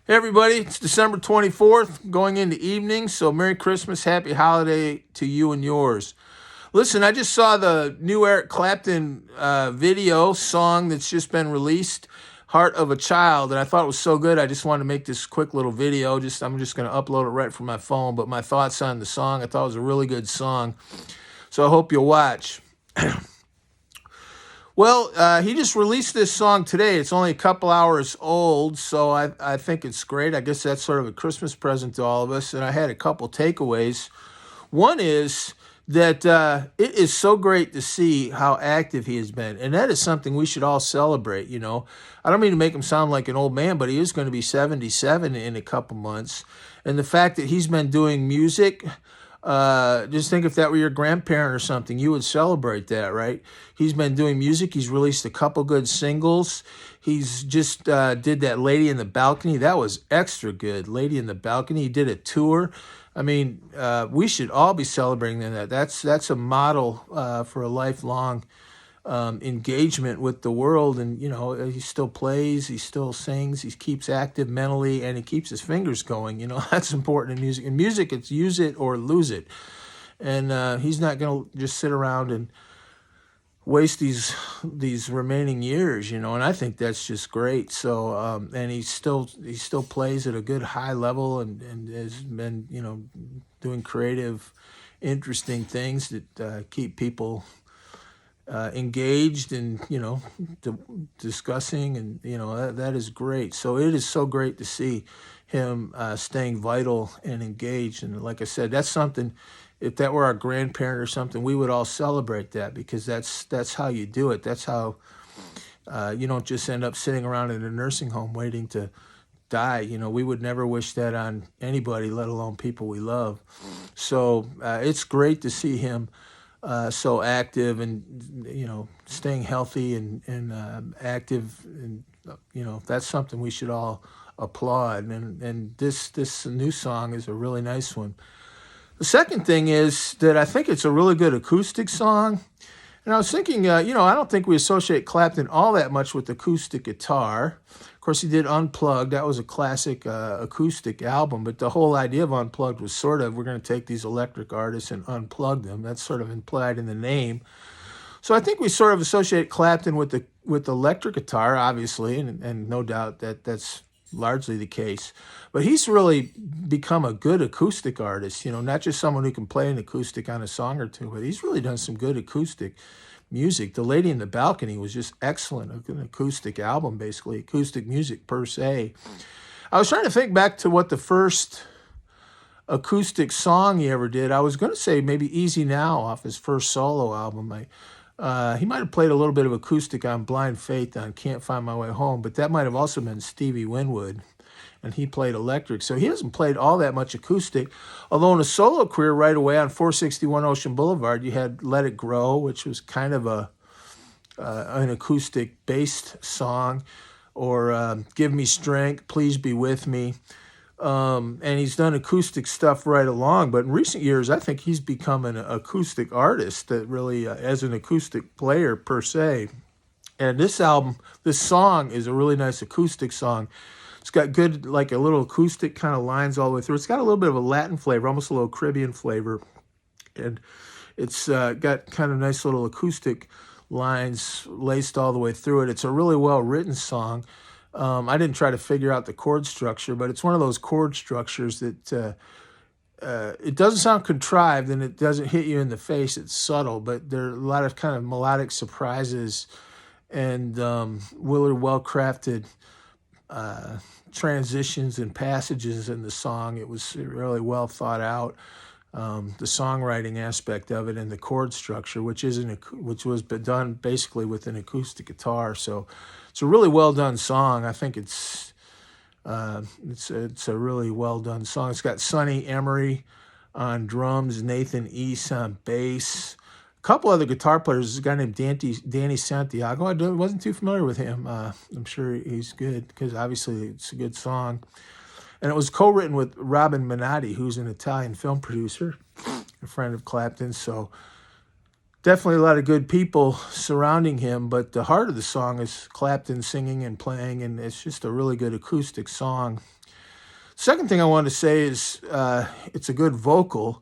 Hey everybody, it's December 24th, going into evening, so Merry Christmas, Happy Holiday to you and yours. Listen, I just saw the new Eric Clapton video song that's just been released, Heart of a Child, and I thought it was so good, I just wanted to make this quick little video. I'm just going to upload it right from my phone, but my thoughts on the song, I thought it was a really good song, so I hope you'll watch. Well, he just released this song today. It's only a couple hours old, so I think it's great. I guess that's sort of a Christmas present to all of us. And I had a couple takeaways. One is that it is so great to see how active he has been. And that is something we should all celebrate, you know. I don't mean to make him sound like an old man, but he is going to be 77 in a couple months. And the fact that he's been doing music, just think if that were your grandparent or something, you would celebrate that, right? He's been doing music. He's released a couple good singles. He's just did that Lady in the Balcony. That was extra good. Lady in the Balcony. He did a tour. I mean, we should all be celebrating that. That's a model for a lifelong engagement with the world. And, you know, he still plays, he still sings, he keeps active mentally, and he keeps his fingers going. You know, that's important in music. In music, it's use it or lose it. And he's not going to just sit around and waste these remaining years, you know, and I think that's just great. So, and he still plays at a good high level and has been, you know, doing creative, interesting things that keep people engaged and, you know, discussing, and, you know, that is great. So it is so great to see him staying vital and engaged. And like I said, that's something, if that were our grandparent or something, we would all celebrate that, because that's how you do it. That's how you don't just end up sitting around in a nursing home waiting to die. You know, we would never wish that on anybody, let alone people we love. So it's great to see him so active and, you know, staying healthy and active. And, you know, that's something we should all applaud. And this new song is a really nice one. The second thing is that I think it's a really good acoustic song. And I was thinking, you know, I don't think we associate Clapton all that much with acoustic guitar. Of course, he did Unplugged. That was a classic acoustic album. But the whole idea of Unplugged was sort of, we're going to take these electric artists and unplug them. That's sort of implied in the name. So I think we sort of associate Clapton with electric guitar, obviously, and no doubt that's largely the case. But he's really become a good acoustic artist, you know, not just someone who can play an acoustic on a song or two, but he's really done some good acoustic music. The Lady in the Balcony was just excellent, an acoustic album, basically, acoustic music per se. I was trying to think back to what the first acoustic song he ever did. I was going to say maybe Easy Now off his first solo album. He might have played a little bit of acoustic on Blind Faith on Can't Find My Way Home, but that might have also been Stevie Winwood, and he played electric. So he hasn't played all that much acoustic, although in a solo career right away on 461 Ocean Boulevard, you had Let It Grow, which was kind of an acoustic-based song, or Give Me Strength, Please Be With Me. And he's done acoustic stuff right along, but in recent years, I think he's become an acoustic artist that really, as an acoustic player per se. And this song is a really nice acoustic song. It's got good, like a little acoustic kind of lines all the way through. It's got a little bit of a Latin flavor, almost a little Caribbean flavor. And it's got kind of nice little acoustic lines laced all the way through it. It's a really well-written song. I didn't try to figure out the chord structure, but it's one of those chord structures that it doesn't sound contrived and it doesn't hit you in the face. It's subtle, but there are a lot of kind of melodic surprises and well-crafted transitions and passages in the song. It was really well thought out. The songwriting aspect of it and the chord structure, which was done basically with an acoustic guitar. So it's a really well done song. I think it's a really well done song. It's got Sonny Emery on drums, Nathan East on bass, a couple other guitar players. There's a guy named Danny Santiago. I wasn't too familiar with him. I'm sure he's good because obviously it's a good song. And it was co-written with Robin Minotti, who's an Italian film producer, a friend of Clapton. So definitely a lot of good people surrounding him. But the heart of the song is Clapton singing and playing, and it's just a really good acoustic song. Second thing I wanted to say is it's a good vocal.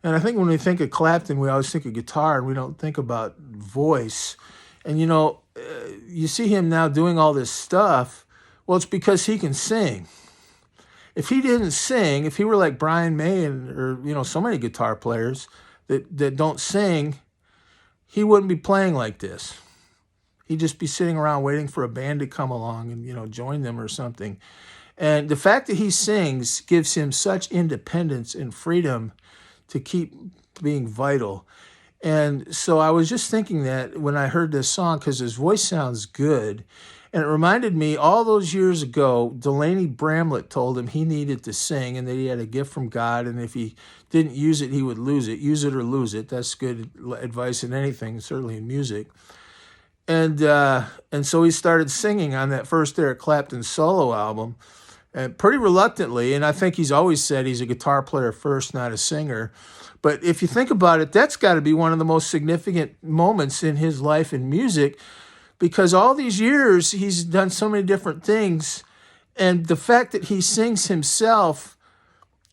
And I think when we think of Clapton, we always think of guitar and we don't think about voice. And you see him now doing all this stuff. Well, it's because he can sing. If he didn't sing, if he were like Brian May or so many guitar players that don't sing, he wouldn't be playing like this. He'd just be sitting around waiting for a band to come along and join them or something. And the fact that he sings gives him such independence and freedom to keep being vital. And so I was just thinking that when I heard this song, because his voice sounds good. And it reminded me all those years ago, Delaney Bramlett told him he needed to sing and that he had a gift from God. And if he didn't use it, he would lose it. Use it or lose it. That's good advice in anything, certainly in music. And so he started singing on that first Eric Clapton solo album. And pretty reluctantly, and I think he's always said he's a guitar player first, not a singer. But if you think about it, that's got to be one of the most significant moments in his life in music, because all these years he's done so many different things, and the fact that he sings himself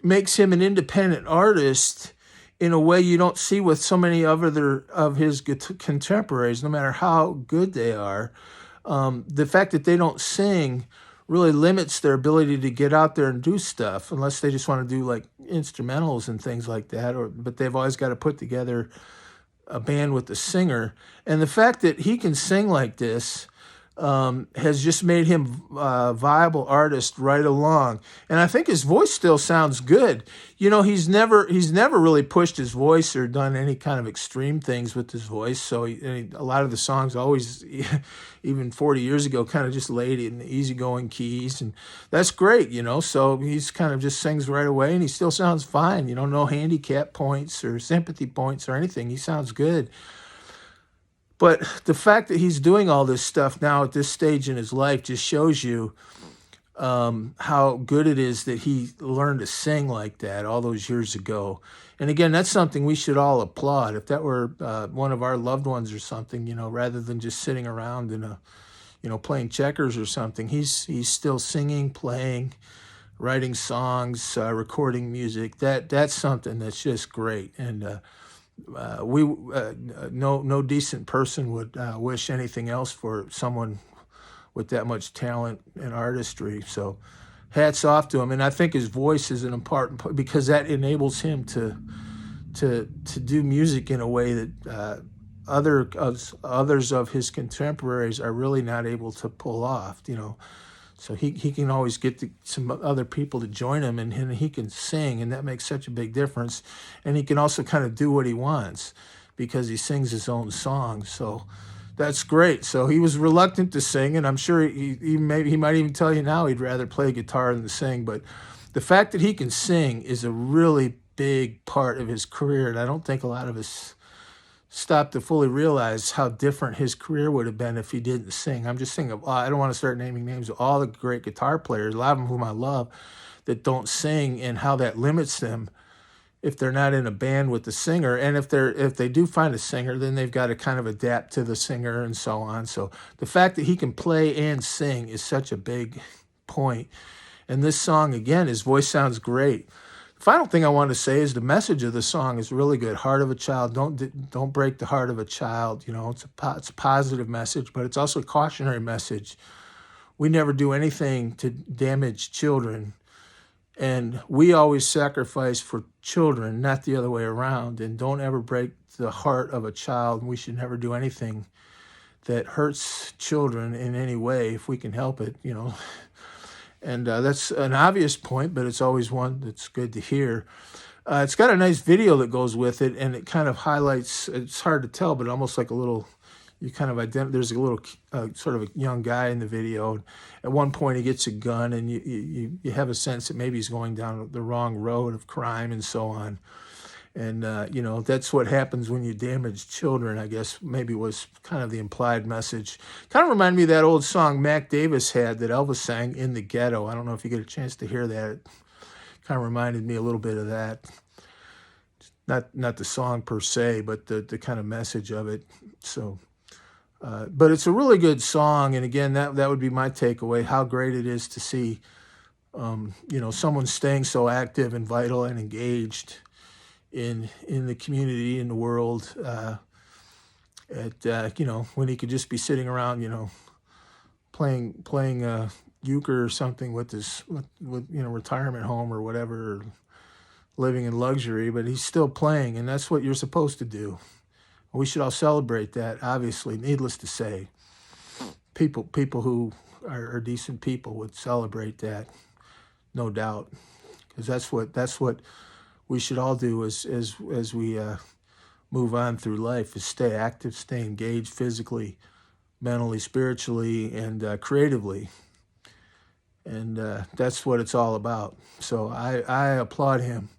makes him an independent artist in a way you don't see with so many other of his contemporaries, no matter how good they are. The fact that they don't sing really limits their ability to get out there and do stuff, unless they just want to do like instrumentals and things like that. But they've always got to put together a band with a singer. And the fact that he can sing like this has just made him a viable artist right along. And I think his voice still sounds good. He's never really pushed his voice or done any kind of extreme things with his voice. So a lot of the songs always, even 40 years ago, kind of just laid in easygoing keys. And that's great, So he's kind of just sings right away and he still sounds fine. No handicap points or sympathy points or anything. He sounds good. But the fact that he's doing all this stuff now at this stage in his life just shows you how good it is that he learned to sing like that all those years ago. And again, that's something we should all applaud. If that were one of our loved ones or something, rather than just sitting around and playing checkers or something, he's still singing, playing, writing songs, recording music. That's something that's just great. And no decent person would wish anything else for someone with that much talent and artistry. So hats off to him. And I think his voice is an important part because that enables him to do music in a way that others of his contemporaries are really not able to pull off, So he can always get some other people to join him, and he can sing, and that makes such a big difference. And he can also kind of do what he wants because he sings his own songs. So that's great. So he was reluctant to sing, and I'm sure he might even tell you now he'd rather play guitar than sing. But the fact that he can sing is a really big part of his career, and I don't think a lot of us stop to fully realize how different his career would have been if he didn't sing. I'm just thinking of, I don't want to start naming names of all the great guitar players, a lot of them whom I love, that don't sing, and how that limits them if they're not in a band with the singer. And if they do find a singer, then they've got to kind of adapt to the singer and so on. So the fact that he can play and sing is such a big point. And this song, again, his voice sounds great. The final thing I want to say is the message of the song is really good. Heart of a child, don't break the heart of a child. It's a positive message, but it's also a cautionary message. We never do anything to damage children, and we always sacrifice for children, not the other way around. And don't ever break the heart of a child. We should never do anything that hurts children in any way if we can help it. And that's an obvious point, but it's always one that's good to hear. It's got a nice video that goes with it, and it kind of highlights, it's hard to tell, but almost like a little, you kind of there's a little sort of a young guy in the video. At one point he gets a gun, and you have a sense that maybe he's going down the wrong road of crime and so on. And, that's what happens when you damage children, I guess maybe was kind of the implied message. Kind of reminded me of that old song Mac Davis had that Elvis sang, In the Ghetto. I don't know if you get a chance to hear that. It kind of reminded me a little bit of that. Not the song per se, but the kind of message of it. So, but it's a really good song. And again, that would be my takeaway, how great it is to see someone staying so active and vital and engaged in the community, in the world, when he could just be sitting around, playing euchre or something with his with retirement home or whatever, or living in luxury, but he's still playing, and that's what you're supposed to do. We should all celebrate that. Obviously, needless to say, people who are decent people would celebrate that, no doubt, because that's what we should all do as we move on through life, is stay active, stay engaged physically, mentally, spiritually, and creatively. And that's what it's all about. So I applaud him.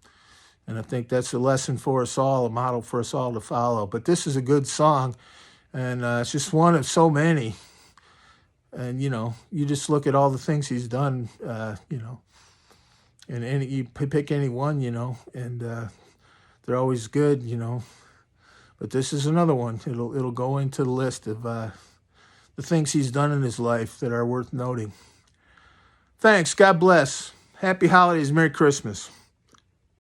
And I think that's a lesson for us all, a model for us all to follow. But this is a good song, and it's just one of so many. And, you just look at all the things he's done, and you pick any one, and they're always good, But this is another one. It'll go into the list of the things he's done in his life that are worth noting. Thanks. God bless. Happy holidays. Merry Christmas.